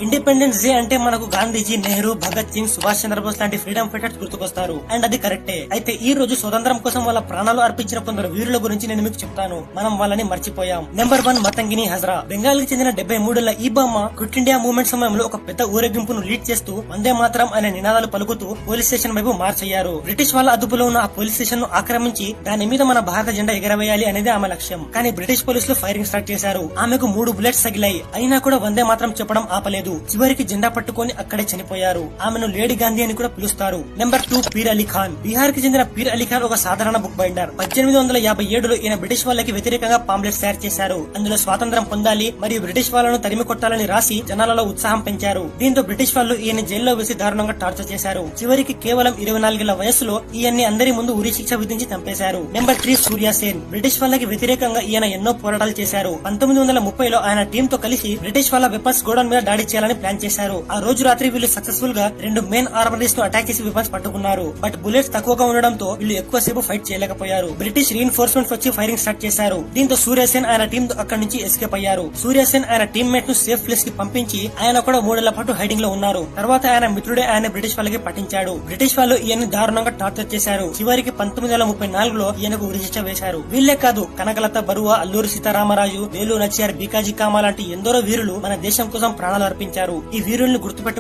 Independence day అంటే మనకు గాంధీజీ, నెహ్రూ, భగత్ సింగ్, సుభాష్ చంద్రబోస్ లాంటి ఫ్రీడమ్ ఫైటర్స్ గుర్తుకొస్తారు. అండ్ అది కరెక్టే. అయితే ఈ రోజు స్వతంత్రం కోసం వాళ్ళ ప్రాణాలు అర్పించిన కొందరు వీరుల గురించి నేను మీకు చెప్తాను. మనం వాళ్ళని మర్చిపోయాం. నెంబర్ 1 మతంగిని హజ్రా. బెంగాల్ కి చెందిన 73 ఈ బామ్మ క్విట్ ఇండియా మూవ్మెంట్ సమయంలో ఒక పెద్ద ఊరేగింపును లీడ్ చేస్తూ వందే మాతరం అనే నినాదాలు పలుకుతూ పోలీస్ స్టేషన్ వైపు మార్చ్ అయ్యారు. బ్రిటిష్ వాళ్ళ అదుపులో ఉన్న ఆ పోలీస్ స్టేషన్ ను ఆక్రమించి దాని మీద మన భారత జెండా ఎగరవేయాలి అనేది ఆమె లక్ష్యం. కానీ బ్రిటిష్ పోలీసులు ఫైరింగ్ స్టార్ట్ చేశారు. ఆమెకు 3 బుల్లెట్స్ తగిలాయి. అయినా కూడా వందే మాత్రం చెప్పడం ఆపలేదు. చివరికి జెండా పట్టుకొని అక్కడే చనిపోయారు. ఆమెను లేడీ గాంధీ అని కూడా పిలుస్తారు. నెంబర్ 2 పీర్ అలీ ఖాన్. బీహార్ కి చెందిన పీర్ అలీ ఖాన్ ఒక సాధారణ బుక్ బైండర్. 1857లో ఈయన బ్రిటిష్ వాళ్ళకి వ్యతిరేకంగా పాంప్లెట్స్ తయారు చేశారు. అందులో స్వాతంత్రం పొందాలి మరియు బ్రిటిష్ వాళ్ళను తరిమి కొట్టాలని రాసి జనాలలో ఉత్సాహం పెంచారు. దీంతో బ్రిటిష్ వాళ్ళు ఈయన జైల్లో వేసి దారుణంగా టార్చర్ చేశారు. చివరికి కేవలం 24 ఏళ్ల వయసులో ఈయన్ని అందరి ముందు ఉరి శిక్ష విధించి చంపేశారు. నెంబర్ 3 సూర్య సేన్. బ్రిటిష్ వాళ్ళకి వ్యతిరేకంగా ఈయన ఎన్నో పోరాటాలు చేశారు. 1930లో ఆయన టీమ్ తో కలిసి బ్రిటిష్ వాళ్ళ వెపన్స్ గోడౌన్ మీద దాడి చేయాలని ప్లాన్ చేశారు. ఆ రోజు రాత్రి వీళ్ళు సక్సెస్ఫుల్ గా 2 మెయిన్ ఆర్మరీస్ ను అటాక్ చేసి వెపన్స్ పట్టుకున్నారు. బట్ బుల్లెట్స్ తక్కువగా ఉండడంతో వీళ్ళు ఎక్కువసేపు ఫైట్ చేయలేకపోయారు. బ్రిటిష్ రీఇన్ఫోర్స్మెంట్స్ వచ్చి ఫైరింగ్ స్టార్ట్ చేశారు. దీంతో సూర్యసేన్ ఆయన టీమ్ తో అక్కడి నుంచి ఎస్కేప్ అయ్యారు. సూర్యసేన్ ఆయన టీమ్మేట్ ను సేఫ్ ప్లేస్ కి పంపించి ఆయన కూడా 3 ఏళ్ల పాటు హైడింగ్ లో ఉన్నారు. తర్వాత ఆయన మిత్రుడే ఆయన బ్రిటిష్ వాళ్ళకి పట్టించాడు. బ్రిటిష్ వాళ్ళు ఈయన్ని దారుణంగా టార్చర్ చేశారు. చివరికి 1934లో ఈయనకు ఉరి శిక్ష వేశారు. వీళ్లే కాదు, కనకలత బరువా, అల్లూరి సీతారామరాజు, వేలు నచ్చియార్, బీకాజీ కామా లాంటి ఎందరో వీరులు మన దేశం కోసం ప్రాణాలు అర్పించారు. ఈ వీరుల్ని గుర్తుపెట్టు